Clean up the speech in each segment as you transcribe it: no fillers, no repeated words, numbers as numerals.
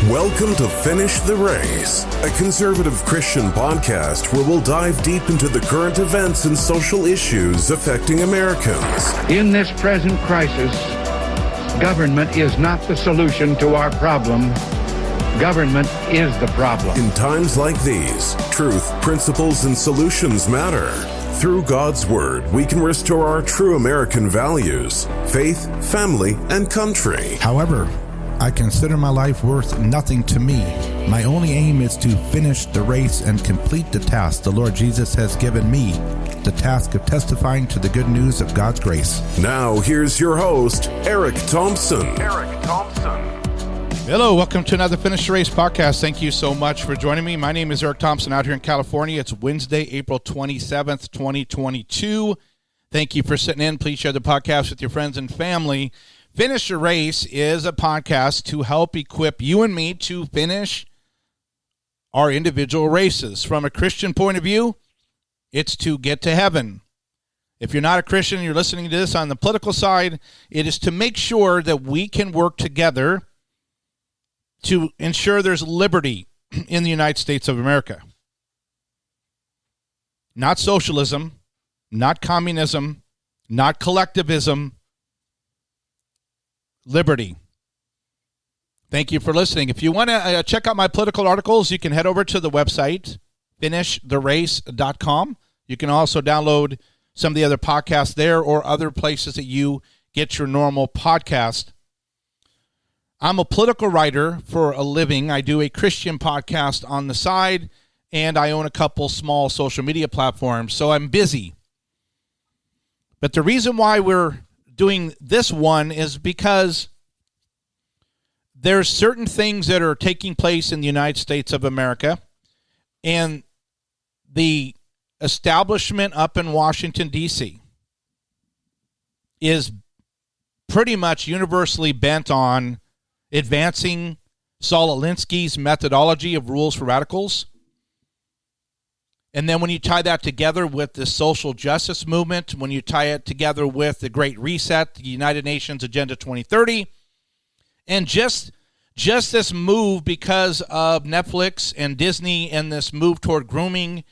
Welcome to Finish the Race, a conservative Christian podcast where we'll dive deep into the current events and social issues affecting Americans. In this present crisis, government is not the solution to our problem. Government is the problem. In times like these, truth, principles, and solutions matter. Through God's Word, we can restore our true American values, faith, family, and country. However, I consider my life worth nothing to me. My only aim is to finish the race and complete the task the Lord Jesus has given me, the task of testifying to the good news of God's grace. Now, here's your host, Eric-Thompson. Hello, welcome to another Finish the Race podcast. Thank you so much for joining me. My name is Eric-Thompson out here in California. It's Wednesday, April 27th, 2022. Thank you for sitting in. Please share the podcast with your friends and family. Finish the Race is a podcast to help equip you and me to finish our individual races. From a Christian point of view, it's to get to heaven. If you're not a Christian and you're listening to this on the political side, it is to make sure that we can work together to ensure there's liberty in the United States of America. Not socialism, not communism, not collectivism, liberty. Thank you for listening. If you want to check out my political articles, you can head over to the website, finishtherace.com. You can also download some of the other podcasts there or other places that you get your normal podcast. I'm a political writer for a living. I do a Christian podcast on the side, and I own a couple small social media platforms, so I'm busy. But the reason why we're doing this one is because there's certain things that are taking place in the United States of America, and the establishment up in Washington, D.C. is pretty much universally bent on advancing Saul Alinsky's methodology of rules for radicals. And then when you tie that together with the social justice movement, when you tie it together with the Great Reset, the United Nations Agenda 2030, and just this move because of Netflix and Disney and this move toward grooming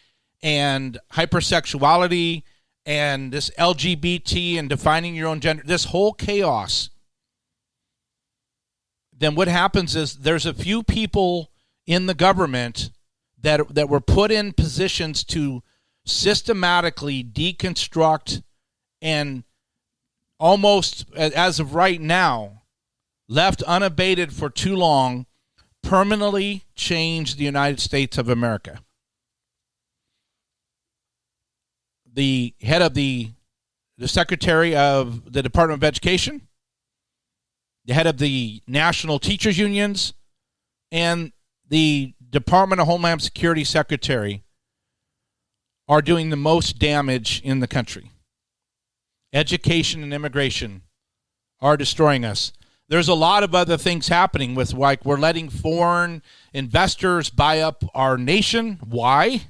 and hypersexuality and this LGBT and defining your own gender, this whole chaos, then what happens is there's a few people in the government that were put in positions to systematically deconstruct and almost, as of right now, left unabated for too long, permanently change the United States of America. The head of the Secretary of the Department of Education, the head of the National Teachers Unions, and the Department of Homeland Security Secretary are doing the most damage in the country. Education and immigration are destroying us. There's a lot of other things happening with, like, we're letting foreign investors buy up our nation. Why?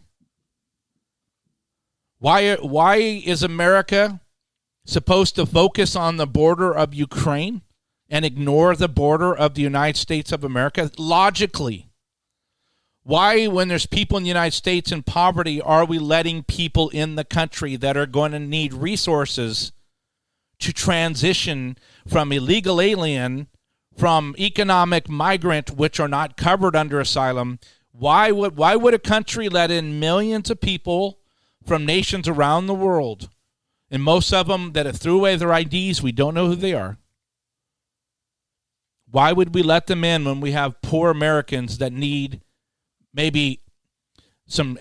Why is America supposed to focus on the border of Ukraine and ignore the border of the United States of America? Logically. Why, when there's people in the United States in poverty, are we letting people in the country that are going to need resources to transition from illegal alien, from economic migrant, which are not covered under asylum? Why would a country let in millions of people from nations around the world, and most of them that have threw away their IDs, we don't know who they are? Why would we let them in when we have poor Americans that need maybe some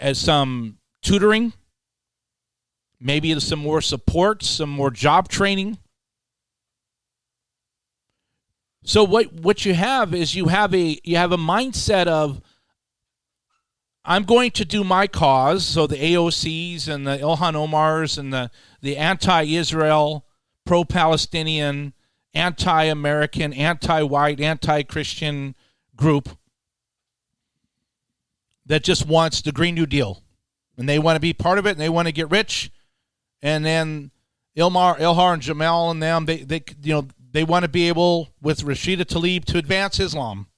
tutoring, maybe some more support, some more job training? So what you have is you have a mindset of, I'm going to do my cause. So the AOCs and the Ilhan Omars and the anti-Israel, pro-Palestinian, anti-American, anti-white, anti-Christian group that just wants the Green New Deal, and they want to be part of it, and they want to get rich, and then Ilhar and Jamal and them, they want to be able, with Rashida Tlaib, to advance Islam.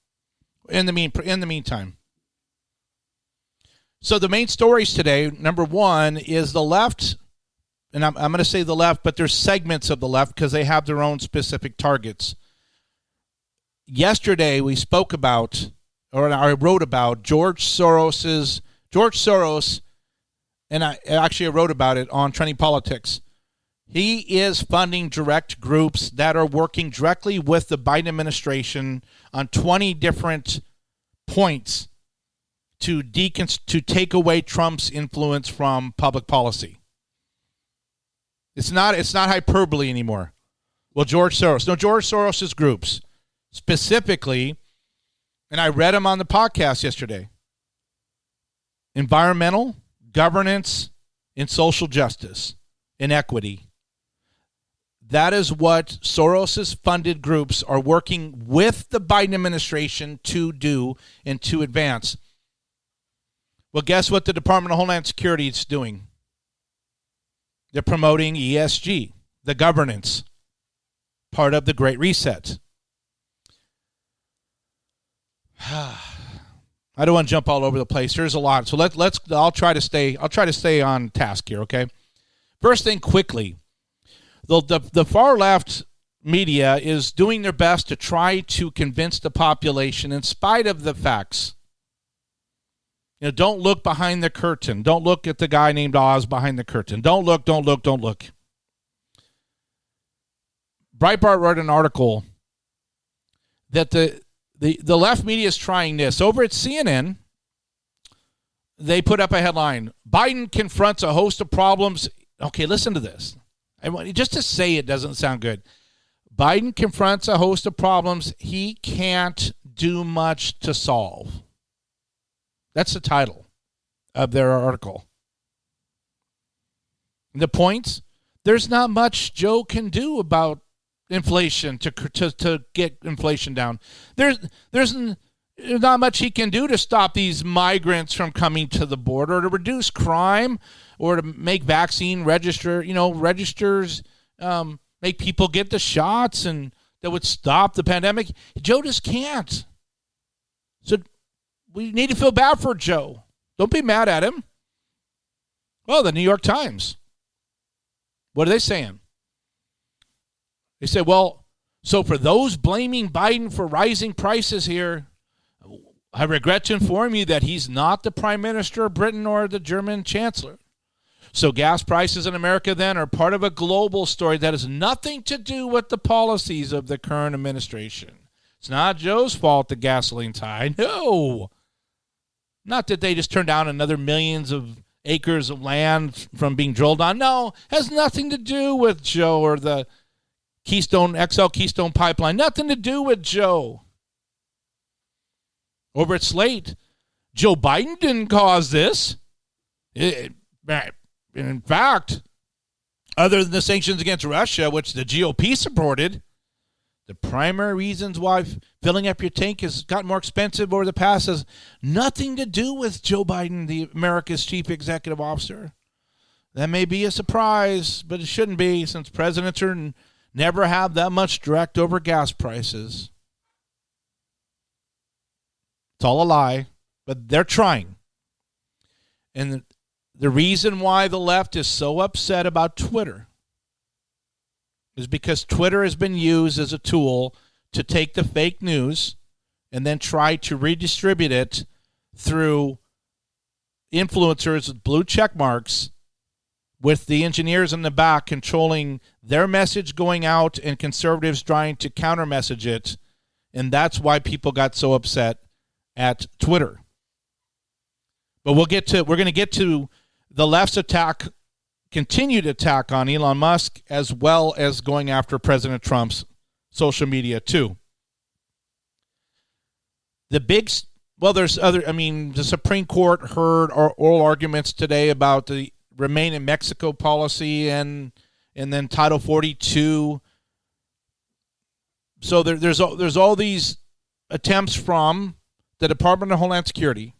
in the meantime. So the main stories today, number one, is the left, and I'm going to say the left, but there's segments of the left because they have their own specific targets. Yesterday we spoke about, or I wrote about George Soros, and I wrote about it on Trending Politics. He is funding direct groups that are working directly with the Biden administration on 20 different points to take away Trump's influence from public policy. It's not hyperbole anymore. Well, George Soros's groups specifically, and I read them on the podcast yesterday. Environmental, governance, and social justice, inequity. That is what Soros's funded groups are working with the Biden administration to do and to advance. Well, guess what the Department of Homeland Security is doing? They're promoting ESG, the governance, part of the Great Reset. I don't want to jump all over the place. There's a lot. So I'll try to stay on task here, okay? First thing quickly. The far left media is doing their best to try to convince the population in spite of the facts. Don't look behind the curtain. Don't look at the guy named Oz behind the curtain. Don't look. Breitbart wrote an article that the left media is trying this. Over at CNN, they put up a headline, Biden confronts a host of problems. Okay, listen to this. Just to say it doesn't sound good. Biden confronts a host of problems he can't do much to solve. That's the title of their article. The points, there's not much Joe can do about inflation to get inflation down. There's not much he can do to stop these migrants from coming to the border, to reduce crime, or to make vaccine registers, make people get the shots, and that would stop the pandemic. Joe just can't. So we need to feel bad for Joe. Don't be mad at him. Well, the New York Times, what are they saying? They said, well, so for those blaming Biden for rising prices here, I regret to inform you that he's not the Prime Minister of Britain or the German Chancellor. So gas prices in America then are part of a global story that has nothing to do with the policies of the current administration. It's not Joe's fault the gasoline's high. No. Not that they just turned down another millions of acres of land from being drilled on. No, has nothing to do with Joe or the Keystone pipeline. Nothing to do with Joe. Over at Slate, Joe Biden didn't cause this. In fact, other than the sanctions against Russia, which the GOP supported, the primary reasons why filling up your tank has gotten more expensive over the past has nothing to do with Joe Biden, America's chief executive officer. That may be a surprise, but it shouldn't be, since presidents never have that much direct over gas prices. It's all a lie, but they're trying. And the reason why the left is so upset about Twitter is because Twitter has been used as a tool to take the fake news and then try to redistribute it through influencers with blue check marks, with the engineers in the back controlling their message going out and conservatives trying to counter message it. And that's why people got so upset at Twitter. But we're going to get to the left's continued attack on Elon Musk, as well as going after President Trump's social media too. The Supreme Court heard oral arguments today about the Remain in Mexico policy and then Title 42. So there's all these attempts from the Department of Homeland Security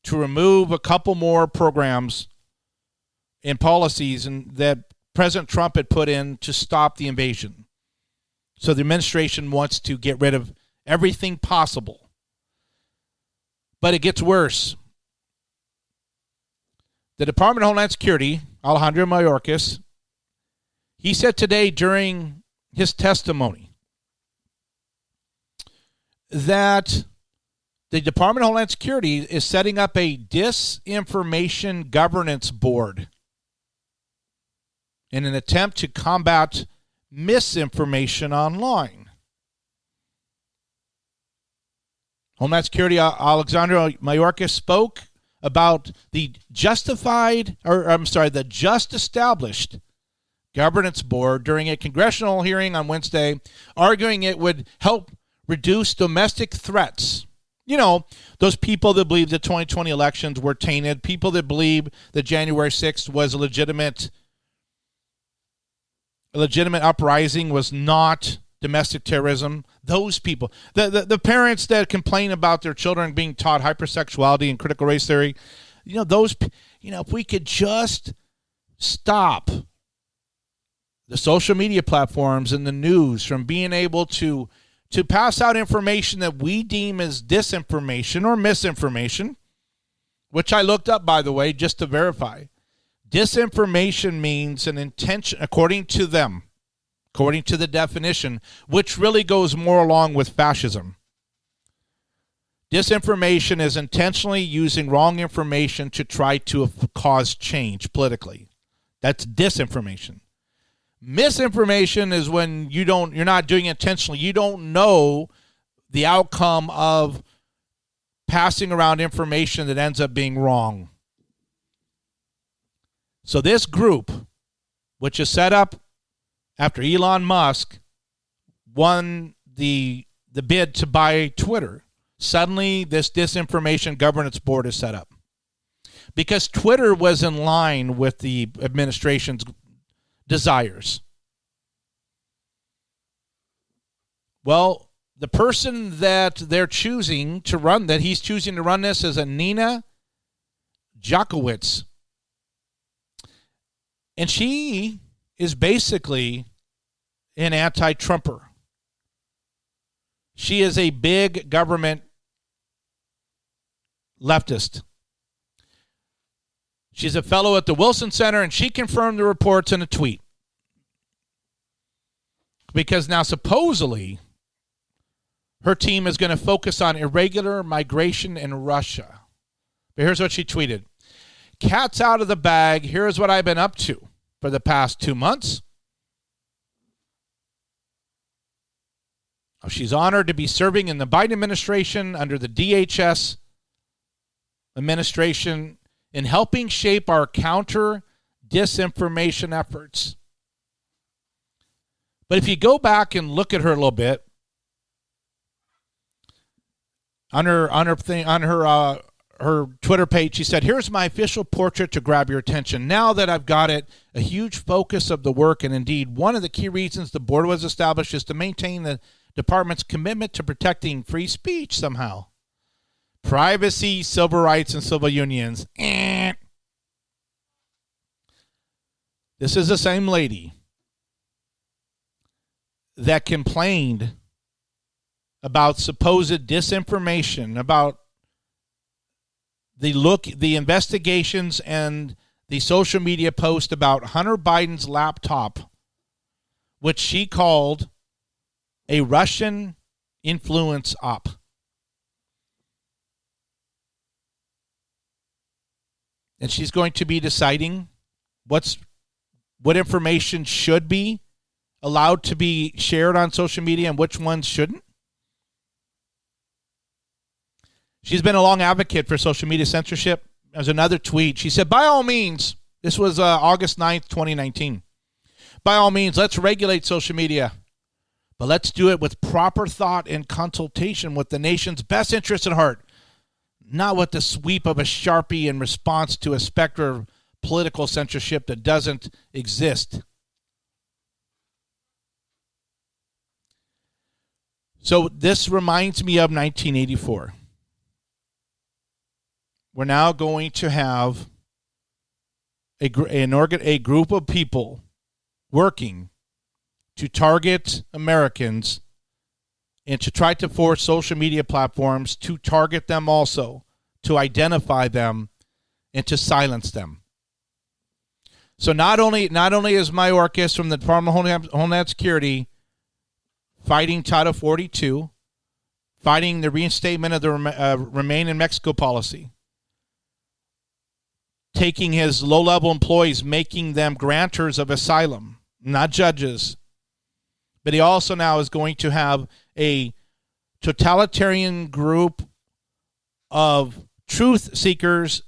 to remove a couple more programs and policies that President Trump had put in to stop the invasion. So the administration wants to get rid of everything possible But it gets worse. The Department of Homeland Security, Alejandro Mayorkas, he said today during his testimony that the Department of Homeland Security is setting up a disinformation governance board in an attempt to combat misinformation online. Homeland Security Alejandro Mayorkas spoke about the just established governance board during a congressional hearing on Wednesday, arguing it would help reduce domestic threats. You know, those people that believe the 2020 elections were tainted, people that believe that January 6th was a legitimate uprising, was not domestic terrorism. Those people, the parents that complain about their children being taught hypersexuality and critical race theory, if we could just stop the social media platforms and the news from being able to pass out information that we deem as disinformation or misinformation, which I looked up, by the way, just to verify. Disinformation means an intention, according to them, according to the definition, which really goes more along with fascism. Disinformation is intentionally using wrong information to try to cause change politically. That's disinformation. Misinformation is when you're not doing it intentionally. You don't know the outcome of passing around information that ends up being wrong. So this group, which is set up after Elon Musk won the bid to buy Twitter, suddenly this disinformation governance board is set up. Because Twitter was in line with the administration's desires. Well, the person that he's choosing to run this is a Nina Jakowicz. And she is basically an anti-Trumper. She is a big government leftist. She's a fellow at the Wilson Center, and she confirmed the reports in a tweet. Because now supposedly her team is going to focus on irregular migration in Russia. But here's what she tweeted. Cat's out of the bag. Here's what I've been up to for the past 2 months. She's honored to be serving in the Biden administration under the DHS administration in helping shape our counter disinformation efforts. But if you go back and look at her a little bit, on her Twitter page, she said, "Here's my official portrait to grab your attention. Now that I've got it, a huge focus of the work, and indeed one of the key reasons the board was established is to maintain the department's commitment to protecting free speech somehow. Privacy, civil rights, and civil unions." This is the same lady that complained about supposed disinformation, about the investigations and the social media post about Hunter Biden's laptop, which she called a Russian influence op. And she's going to be deciding what information should be allowed to be shared on social media and which ones shouldn't. She's been a long advocate for social media censorship. There's another tweet. She said, by all means, this was August 9th, 2019. By all means, let's regulate social media. But let's do it with proper thought and consultation with the nation's best interests at heart. Not with the sweep of a Sharpie in response to a specter of political censorship that doesn't exist. So this reminds me of 1984. We're now going to have a group of people working to target Americans and to try to force social media platforms to target them also to identify them and to silence them. So not only is Mayorkas from the Department of Homeland Security fighting Title 42, fighting the reinstatement of the Remain in Mexico policy, taking his low-level employees, making them grantors of asylum, not judges. But he also now is going to have a totalitarian group of truth seekers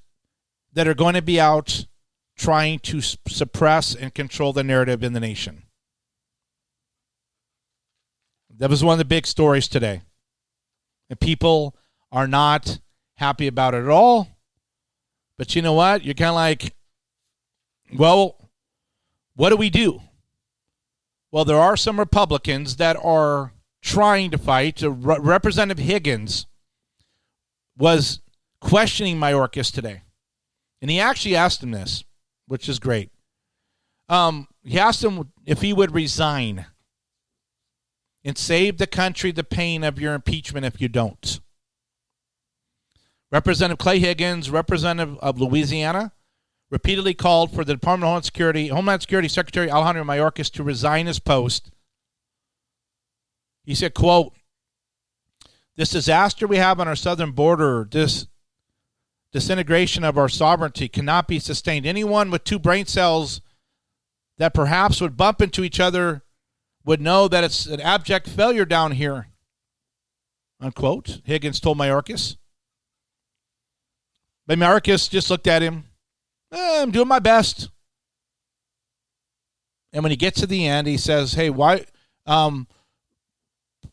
that are going to be out trying to suppress and control the narrative in the nation. That was one of the big stories today. And people are not happy about it at all. But you know what? You're kind of like, well, what do we do? Well, there are some Republicans that are trying to fight. Representative Higgins was questioning Mayorkas today. And he actually asked him this, which is great. He asked him if he would resign and save the country the pain of your impeachment if you don't. Representative Clay Higgins, representative of Louisiana, repeatedly called for the Department of Homeland Security Secretary Alejandro Mayorkas to resign his post. He said, quote, "This disaster we have on our southern border, this disintegration of our sovereignty cannot be sustained. Anyone with two brain cells that perhaps would bump into each other would know that it's an abject failure down here," unquote, Higgins told Mayorkas. But Mayorkas just looked at him. I'm doing my best. And when he gets to the end, he says, hey, why,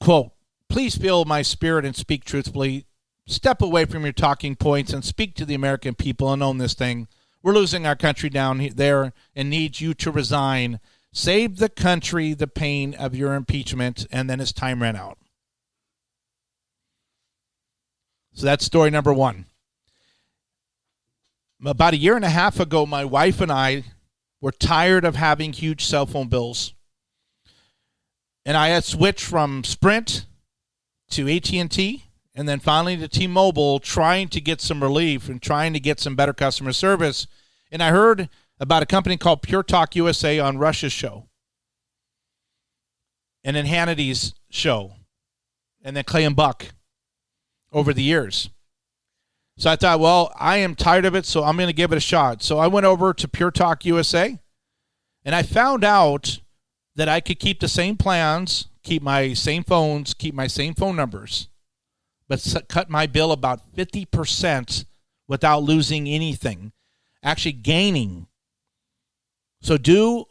quote, "Please feel my spirit and speak truthfully. Step away from your talking points and speak to the American people and own this thing. We're losing our country down there and need you to resign. Save the country the pain of your impeachment," and then his time ran out. So that's story number one. About a year and a half ago, my wife and I were tired of having huge cell phone bills. And I had switched from Sprint to AT&T and then finally to T-Mobile, trying to get some relief and trying to get some better customer service. And I heard about a company called Pure Talk USA on Rush's show, and then Hannity's show, and then Clay and Buck over the years. So I thought, well, I am tired of it, so I'm going to give it a shot. So I went over to Pure Talk USA, and I found out that I could keep the same plans, keep my same phones, keep my same phone numbers, but cut my bill about 50% without losing anything, actually gaining. So do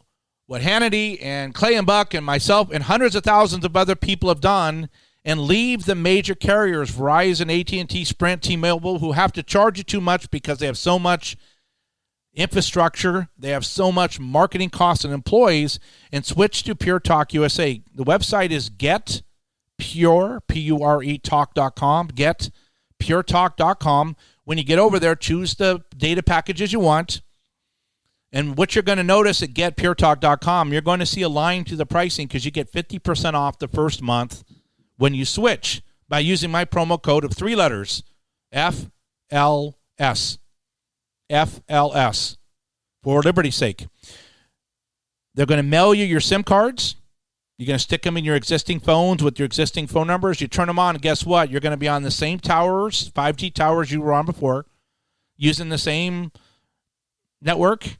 what Hannity and Clay and Buck and myself and hundreds of thousands of other people have done, and leave the major carriers, Verizon, AT&T, Sprint, T-Mobile, who have to charge you too much because they have so much infrastructure, they have so much marketing costs and employees, and switch to Pure Talk USA. The website is getpure, P-U-R-E, talk.com, getpuretalk.com. When you get over there, choose the data packages you want. And what you're going to notice at getpuretalk.com, you're going to see a line to the pricing because you get 50% off the first month when you switch by using my promo code of 3 letters, FLS. FLS, for liberty's sake. They're going to mail you your SIM cards. You're going to stick them in your existing phones with your existing phone numbers. You turn them on, and guess what? You're going to be on the same towers, 5G towers you were on before, using the same network,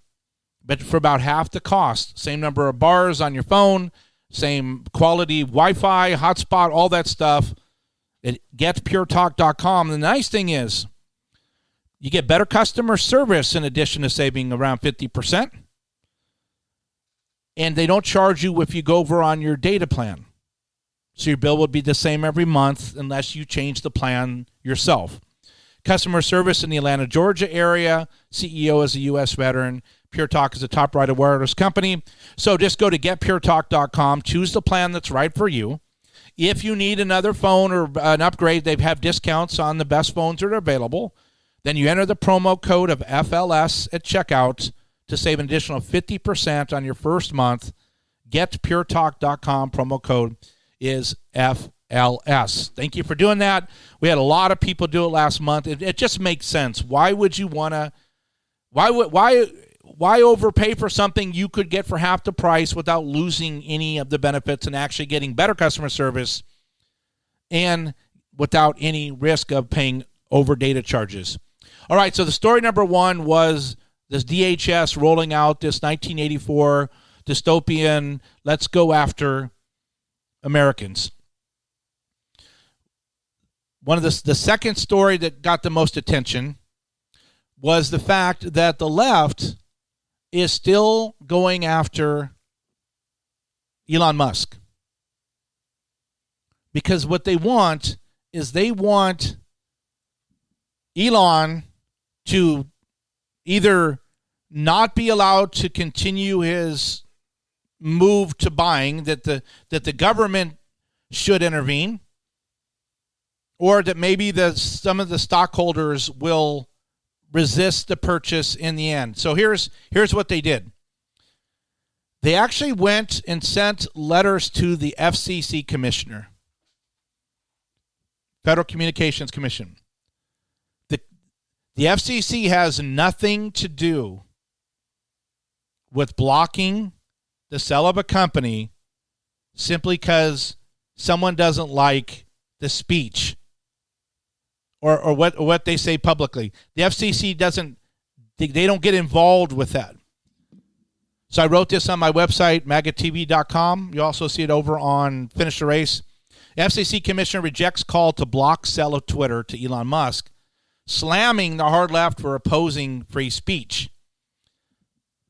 but for about half the cost. Same number of bars on your phone, same quality Wi-Fi, hotspot, all that stuff at getpuretalk.com. The nice thing is you get better customer service in addition to saving around 50%. And they don't charge you if you go over on your data plan. So your bill would be the same every month unless you change the plan yourself. Customer service in the Atlanta, Georgia area. CEO is a U.S. veteran. Pure Talk is a top rated wireless company. So just go to getpuretalk.com. Choose the plan that's right for you. If you need another phone or an upgrade, they have discounts on the best phones that are available. Then you enter the promo code of FLS at checkout to save an additional 50% on your first month. GetPureTalk.com. Promo code is FLS. Thank you for doing that. We had a lot of people do it last month. It just makes sense. Why would you want to? Why overpay for something you could get for half the price without losing any of the benefits and actually getting better customer service and without any risk of paying over data charges? All right, so the story number one was this DHS rolling out this 1984 dystopian, let's go after Americans. One of the second story that got the most attention was the fact that the left is still going after Elon Musk. Because what they want is they want Elon to either not be allowed to continue his move to buying, that the government should intervene, or that maybe some of the stockholders will resist the purchase in the end. So here's what they did. They actually went and sent letters to the FCC commissioner, Federal Communications Commission. The FCC has nothing to do with blocking the sale of a company simply because someone doesn't like the speech or what they say publicly. The FCC they don't get involved with that. So I wrote this on my website, magatv.com. You also see it over on Finish the Race. FCC commissioner rejects call to block sale of Twitter to Elon Musk, slamming the hard left for opposing free speech.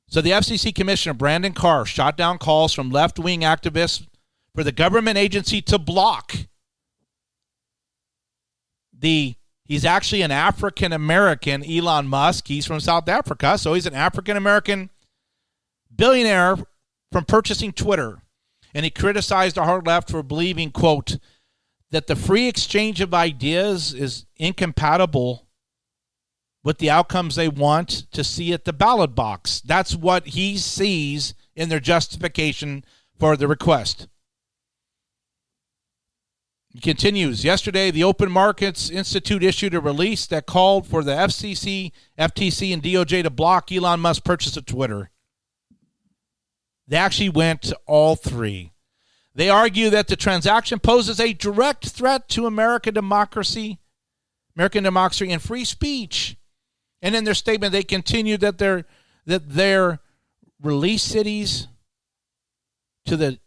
So the FCC commissioner, Brandon Carr, shot down calls from left-wing activists for the government agency to block he's actually an African-American, Elon Musk. He's from South Africa, so he's an African-American billionaire from purchasing Twitter. And he criticized the hard left for believing, quote, that the free exchange of ideas is incompatible with the outcomes they want to see at the ballot box. That's what he sees in their justification for the request. He continues, yesterday, the Open Markets Institute issued a release that called for the FCC, FTC, and DOJ to block Elon Musk's purchase of Twitter. They actually went to all three. They argue that the transaction poses a direct threat to American democracy and free speech. And in their statement, they continue that their release cities to the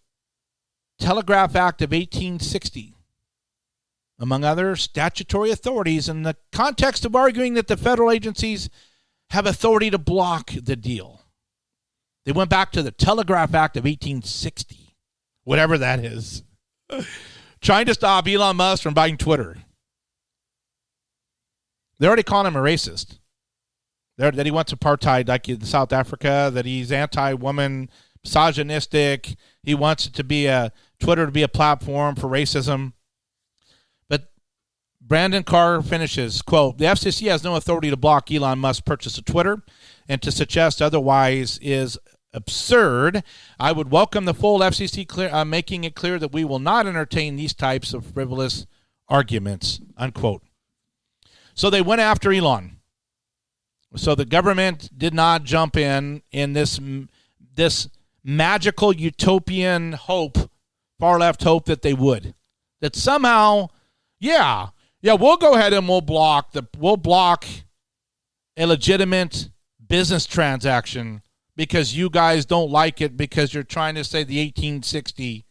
Telegraph Act of 1860, among other statutory authorities, in the context of arguing that the federal agencies have authority to block the deal. They went back to the Telegraph Act of 1860, whatever that is, trying to stop Elon Musk from buying Twitter. They already called him a racist. That he wants apartheid like in South Africa, that he's anti-woman, misogynistic. He wants it to be Twitter to be a platform for racism. But Brandon Carr finishes, quote, the FCC has no authority to block Elon Musk's purchase of Twitter, and to suggest otherwise is absurd. I would welcome the full FCC making it clear that we will not entertain these types of frivolous arguments, unquote. So they went after Elon. So the government did not jump in this magical utopian hope, far left hope that they would. That somehow, we'll go ahead and we'll block a legitimate business transaction because you guys don't like it because you're trying to say the 1860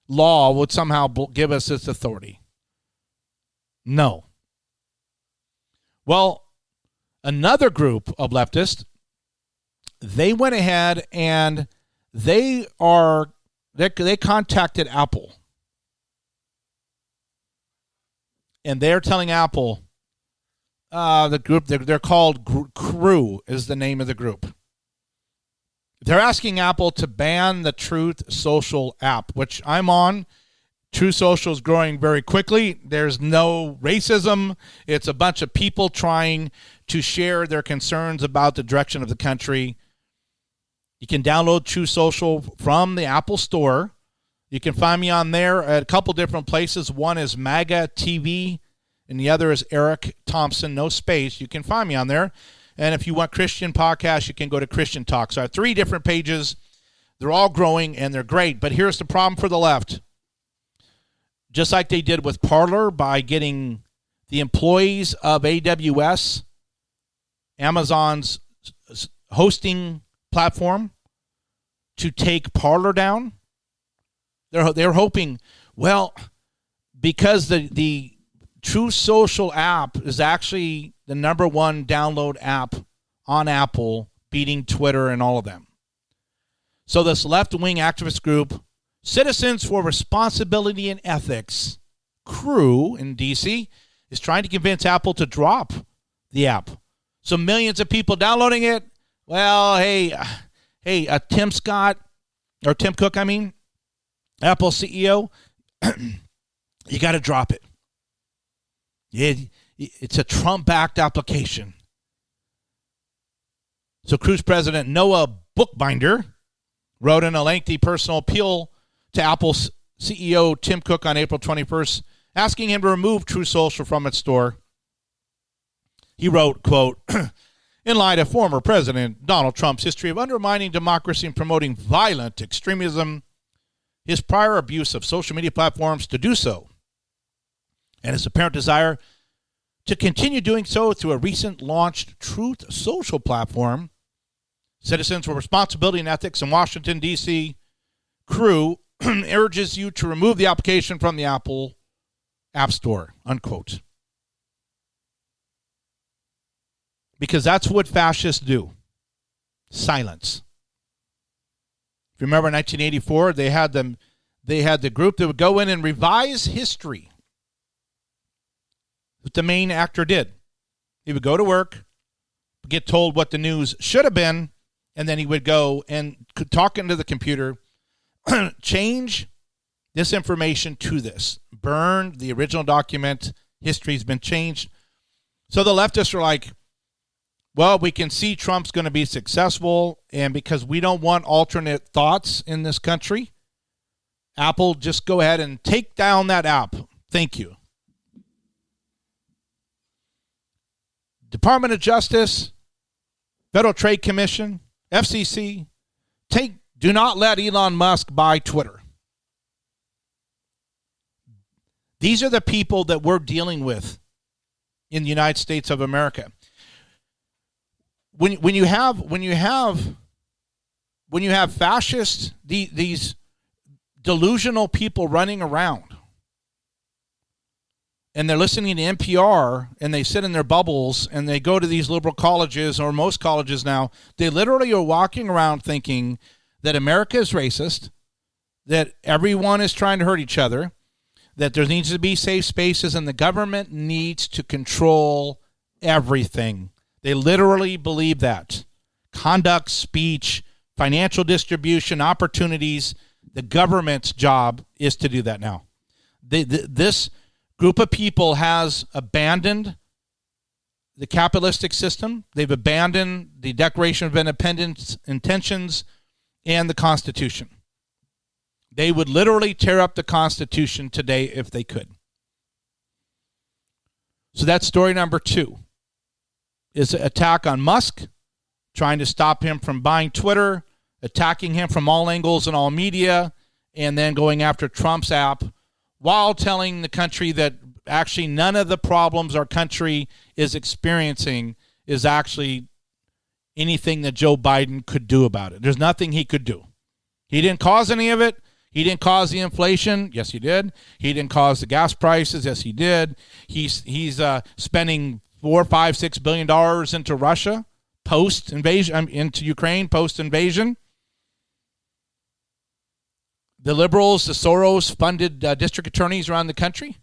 law would somehow give us this authority. No. Well, another group of leftists, they went ahead and they contacted Apple. And they're telling Apple, the group, they're called Crew is the name of the group. They're asking Apple to ban the Truth Social app, which I'm on. Truth Social is growing very quickly. There's no racism. It's a bunch of people trying to share their concerns about the direction of the country. You can download Truth Social from the Apple Store. You can find me on there at a couple different places. One is MAGA TV, and the other is Eric Thompson, no space. You can find me on there. And if you want Christian podcasts, you can go to Christian Talk. So I have 3 different pages. They're all growing, and they're great. But here's the problem for the left. Just like they did with Parler by getting the employees of AWS, Amazon's hosting platform, to take Parler down. They're hoping, well, because the True Social app is actually the #1 download app on Apple, beating Twitter and all of them. So this left-wing activist group, Citizens for Responsibility and Ethics, crew in D.C., is trying to convince Apple to drop the app. So millions of people downloading it. Well, hey, Tim Cook, Apple CEO, you got to drop it. It's a Trump-backed application. So Cruise President Noah Bookbinder wrote in a lengthy personal appeal to Apple's CEO Tim Cook on April 21st, asking him to remove True Social from its store. He wrote, quote, in light of former President Donald Trump's history of undermining democracy and promoting violent extremism, his prior abuse of social media platforms to do so, and his apparent desire to continue doing so through a recent launched Truth Social platform, Citizens for Responsibility and Ethics in Washington, D.C. crew urges you to remove the application from the Apple App Store, unquote. Because that's what fascists do. Silence. If you remember in 1984, they had the group that would go in and revise history. What the main actor did. He would go to work, get told what the news should have been, and then he would go and talk into the computer, change this information to this. Burn the original document. History's been changed. So the leftists are like, well, we can see Trump's going to be successful, and because we don't want alternate thoughts in this country, Apple, just go ahead and take down that app. Thank you. Department of Justice, Federal Trade Commission, FCC, do not let Elon Musk buy Twitter. These are the people that we're dealing with in the United States of America. When you have fascists, these delusional people running around, and they're listening to NPR, and they sit in their bubbles, and they go to these liberal colleges, or most colleges now, they literally are walking around thinking that America is racist, that everyone is trying to hurt each other, that there needs to be safe spaces, and the government needs to control everything. They literally believe that. Conduct, speech, financial distribution, opportunities, the government's job is to do that now. This group of people has abandoned the capitalistic system. They've abandoned the Declaration of Independence intentions and the Constitution. They would literally tear up the Constitution today if they could. So that's story number 2, is an attack on Musk, trying to stop him from buying Twitter, attacking him from all angles and all media, and then going after Trump's app, while telling the country that actually none of the problems our country is experiencing is actually anything that Joe Biden could do about it. There's nothing he could do. He didn't cause any of it. He didn't cause the inflation. Yes, he did. He didn't cause the gas prices. Yes, he did. He's spending $4, $5, $6 billion into Russia post-invasion, into Ukraine post-invasion. The liberals, the Soros-funded district attorneys around the country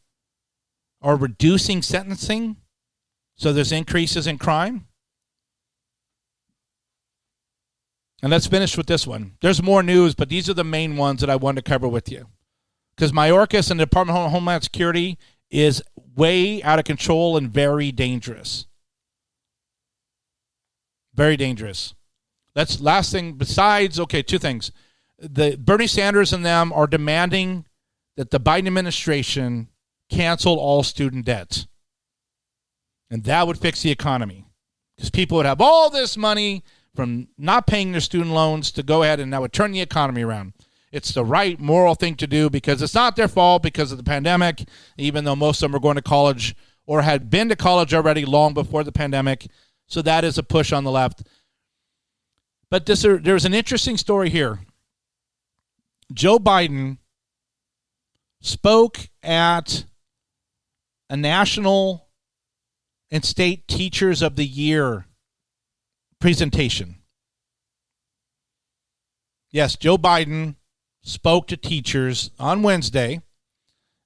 are reducing sentencing, so there's increases in crime. And let's finish with this one. There's more news, but these are the main ones that I wanted to cover with you. Because Mayorkas and the Department of Homeland Security is way out of control and very dangerous. Very dangerous. That's last thing besides, okay, 2 things. the Bernie Sanders and them are demanding that the Biden administration cancel all student debt. And that would fix the economy. Because people would have all this money from not paying their student loans to go ahead and that would turn the economy around. It's the right moral thing to do because it's not their fault because of the pandemic, even though most of them are going to college or had been to college already long before the pandemic. So that is a push on the left. But there's an interesting story here. Joe Biden spoke at a national and state Teachers of the Year presentation. Yes, Joe Biden spoke to teachers on Wednesday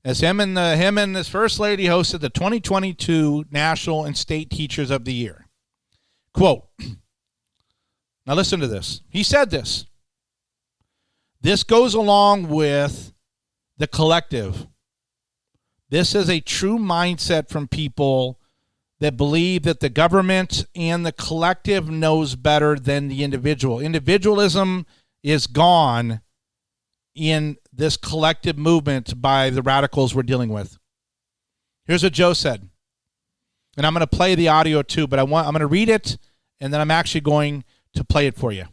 as him and his first lady hosted the 2022 National and State Teachers of the Year. Quote, now listen to this. He said this. This goes along with the collective. This is a true mindset from people that believe that the government and the collective knows better than the individual. Individualism is gone in this collective movement by the radicals we're dealing with. Here's what Joe said. And I'm going to play the audio too, but I'm going to read it, and then I'm actually going to play it for you.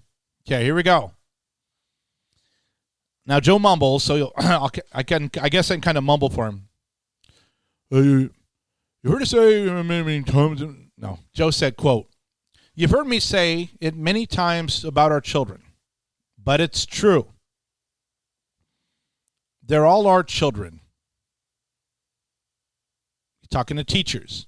Okay, here we go. Now, Joe mumbles, so I guess I can kind of mumble for him. You heard us say many times. No, Joe said, quote, "You've heard me say it many times about our children, but it's true. They're all our children." He's talking to teachers.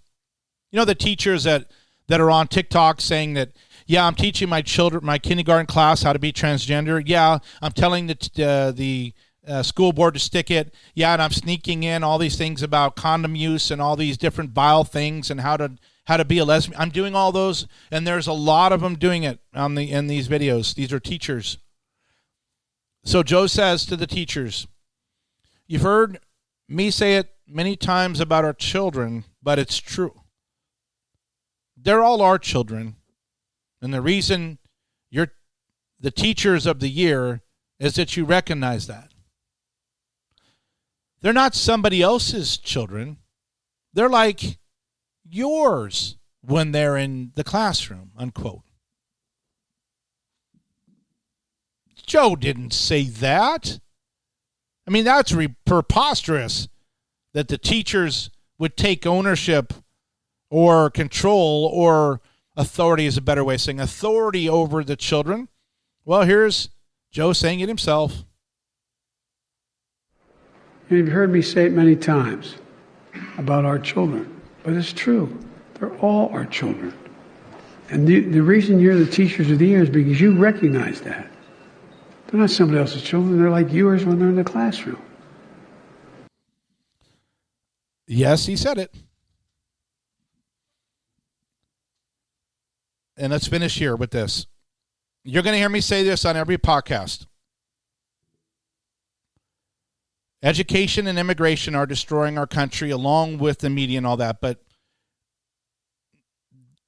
You know the teachers that are on TikTok saying that, yeah, I'm teaching my children, my kindergarten class, how to be transgender. Yeah, I'm telling the school board to stick it. Yeah, and I'm sneaking in all these things about condom use and all these different vile things and how to be a lesbian. I'm doing all those, and there's a lot of them doing it in these videos. These are teachers. So Joe says to the teachers, "You've heard me say it many times about our children, but it's true. They're all our children. And the reason you're the Teachers of the Year is that you recognize that. They're not somebody else's children. They're like yours when they're in the classroom," unquote. Joe didn't say that. I mean, that's preposterous that the teachers would take ownership or control or authority is a better way of saying authority over the children. Well, here's Joe saying it himself. You've heard me say it many times about our children, but it's true. They're all our children. And the reason you're the Teachers of the Year is because you recognize that. They're not somebody else's children. They're like yours when they're in the classroom. Yes, he said it. And let's finish here with this. You're going to hear me say this on every podcast. Education and immigration are destroying our country along with the media and all that. But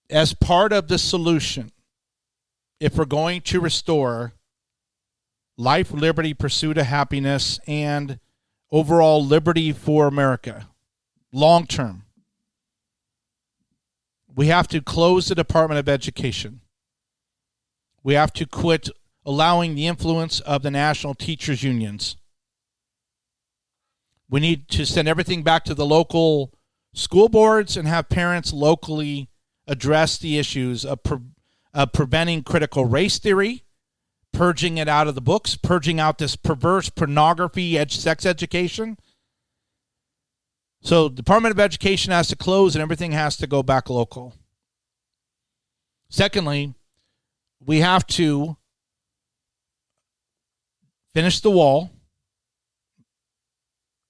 as part of the solution, if we're going to restore life, liberty, pursuit of happiness, and overall liberty for America, long term, we have to close the Department of Education. We have to quit allowing the influence of the national teachers' unions. We need to send everything back to the local school boards and have parents locally address the issues of preventing critical race theory, purging it out of the books, purging out this perverse pornography, sex education. So Department of Education has to close and everything has to go back local. Secondly, we have to finish the wall,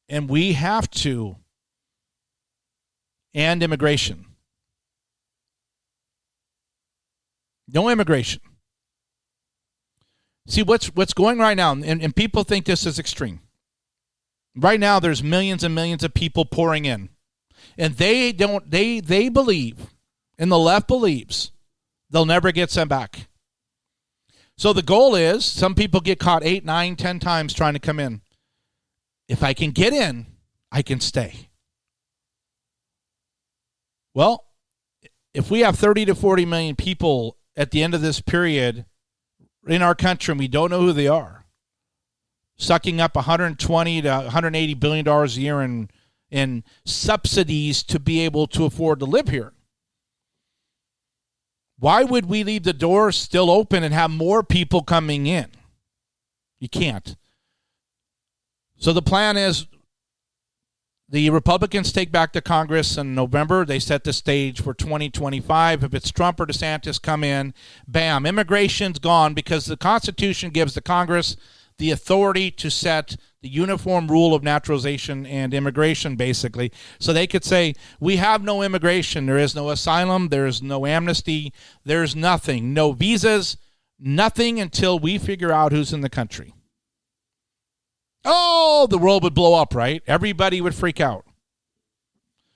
and we have to end immigration. No immigration. See, what's going right now, and people think this is extreme. Right now, there's millions and millions of people pouring in. And they believe, and the left believes, they'll never get sent back. So the goal is, some people get caught 8, 9, 10 times trying to come in. If I can get in, I can stay. Well, if we have 30 to 40 million people at the end of this period in our country and we don't know who they are, sucking up 120 to 180 billion dollars a year in subsidies to be able to afford to live here, why would we leave the doors still open and have more people coming in? You can't. So the plan is, the Republicans take back the Congress in November. They set the stage for 2025. If it's Trump or DeSantis come in, bam, immigration's gone, because the Constitution gives the Congress the authority to set the uniform rule of naturalization and immigration, basically. So they could say, we have no immigration. There is no asylum. There is no amnesty. There's nothing. No visas, nothing until we figure out who's in the country. Oh, the world would blow up, right? Everybody would freak out.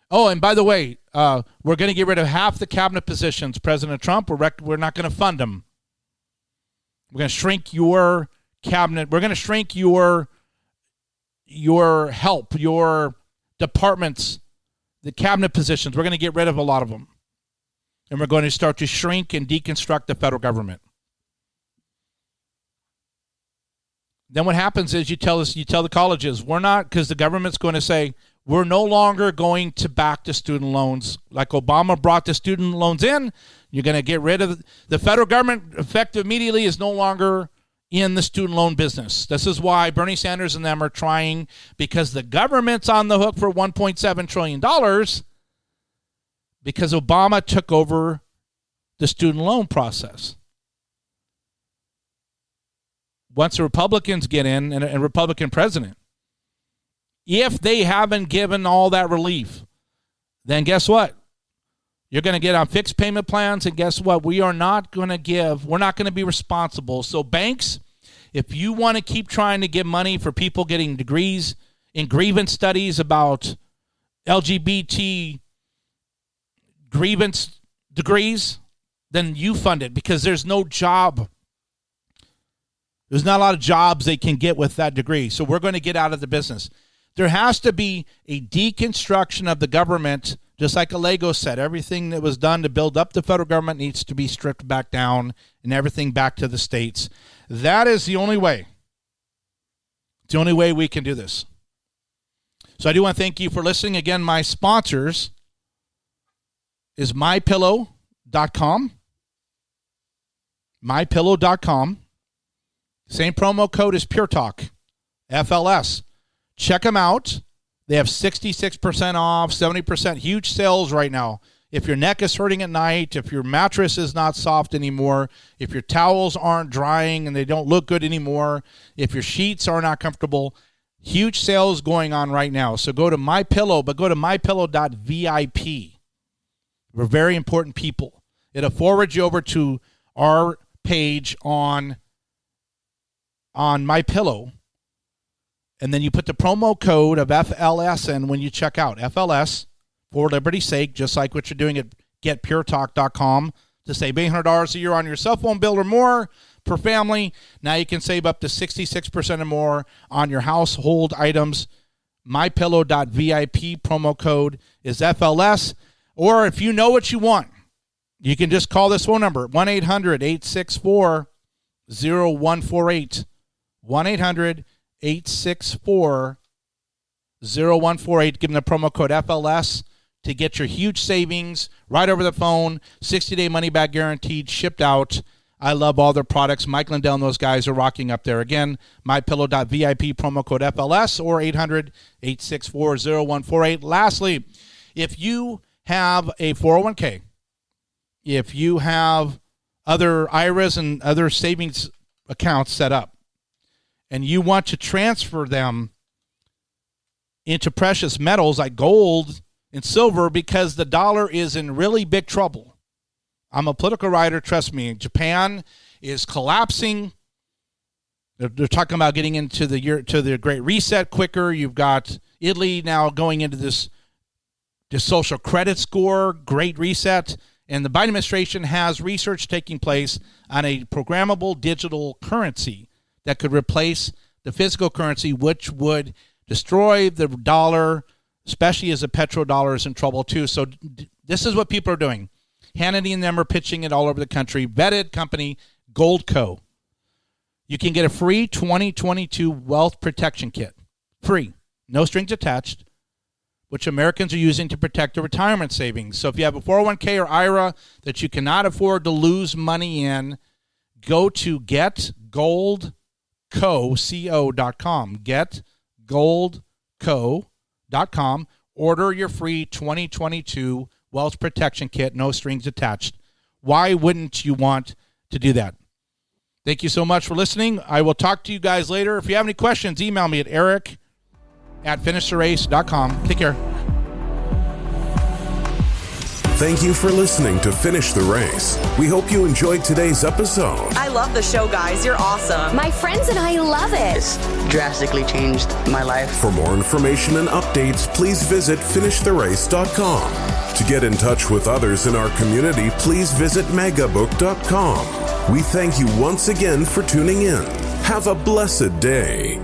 Oh, and by the way, we're going to get rid of half the cabinet positions. President Trump, we're not going to fund them. We're going to shrink your cabinet. We're going to shrink your help, your departments, the cabinet positions. We're going to get rid of a lot of them. And we're going to start to shrink and deconstruct the federal government. Then what happens is you tell the colleges, we're not, because the government's going to say, we're no longer going to back the student loans. Like Obama brought the student loans in, you're going to get rid of the federal government, effective immediately, is no longer in the student loan business. This is why Bernie Sanders and them are trying, because the government's on the hook for $1.7 trillion because Obama took over the student loan process. Once the Republicans get in, and a Republican president, if they haven't given all that relief, then guess what? You're going to get on fixed payment plans, and guess what? We're not going to be responsible. So banks, if you want to keep trying to get money for people getting degrees in grievance studies about LGBT grievance degrees, then you fund it, because there's no job. There's not a lot of jobs they can get with that degree. So we're going to get out of the business. There has to be a deconstruction of the government, just like a Lego set. Everything that was done to build up the federal government needs to be stripped back down, and everything back to the states. That is the only way. It's the only way we can do this. So I do want to thank you for listening. Again, my sponsors is mypillow.com. mypillow.com. Same promo code as Pure Talk, FLS. Check them out. They have 66% off, 70%, huge sales right now. If your neck is hurting at night, if your mattress is not soft anymore, if your towels aren't drying and they don't look good anymore, if your sheets are not comfortable, huge sales going on right now. So go to MyPillow, but go to mypillow.vip. We're very important people. It'll forward you over to our page on MyPillow, and then you put the promo code of FLS in when you check out. FLS, for liberty's sake, just like what you're doing at getpuretalk.com to save $800 a year on your cell phone bill or more per family. Now you can save up to 66% or more on your household items. MyPillow.vip promo code is FLS. Or if you know what you want, you can just call this phone number, 1-800-864-0148. 1-800-864-0148. Give them the promo code FLS to get your huge savings right over the phone. 60-day money-back guaranteed, shipped out. I love all their products. Mike Lindell and those guys are rocking up there. Again, mypillow.vip, promo code FLS, or 800-864-0148. Lastly, if you have a 401k, if you have other IRAs and other savings accounts set up, and you want to transfer them into precious metals like gold and silver because the dollar is in really big trouble. I'm a political writer, trust me. Japan is collapsing. They're talking about getting into the Great Reset quicker. You've got Italy now going into this social credit score, Great Reset, And the Biden administration has research taking place on a programmable digital currency that could replace the physical currency, which would destroy the dollar, especially as the petrodollar is in trouble too. So this is what people are doing. Hannity and them are pitching it all over the country. Vetted company, Goldco. You can get a free 2022 wealth protection kit. Free. No strings attached, which Americans are using to protect their retirement savings. So if you have a 401k or IRA that you cannot afford to lose money in, go to getgoldco.com. Getgoldco.com. Order your free 2022 wealth protection kit, no strings attached. Why wouldn't you want to do that? Thank you so much for listening. I will talk to you guys later. If you have any questions, email me at eric@finishtherace.com. Take care. Thank you for listening to Finish the Race. We hope you enjoyed today's episode. I love the show, guys. You're awesome. My friends and I love it. It's drastically changed my life. For more information and updates, please visit finishtherace.com. To get in touch with others in our community, please visit megabook.com. We thank you once again for tuning in. Have a blessed day.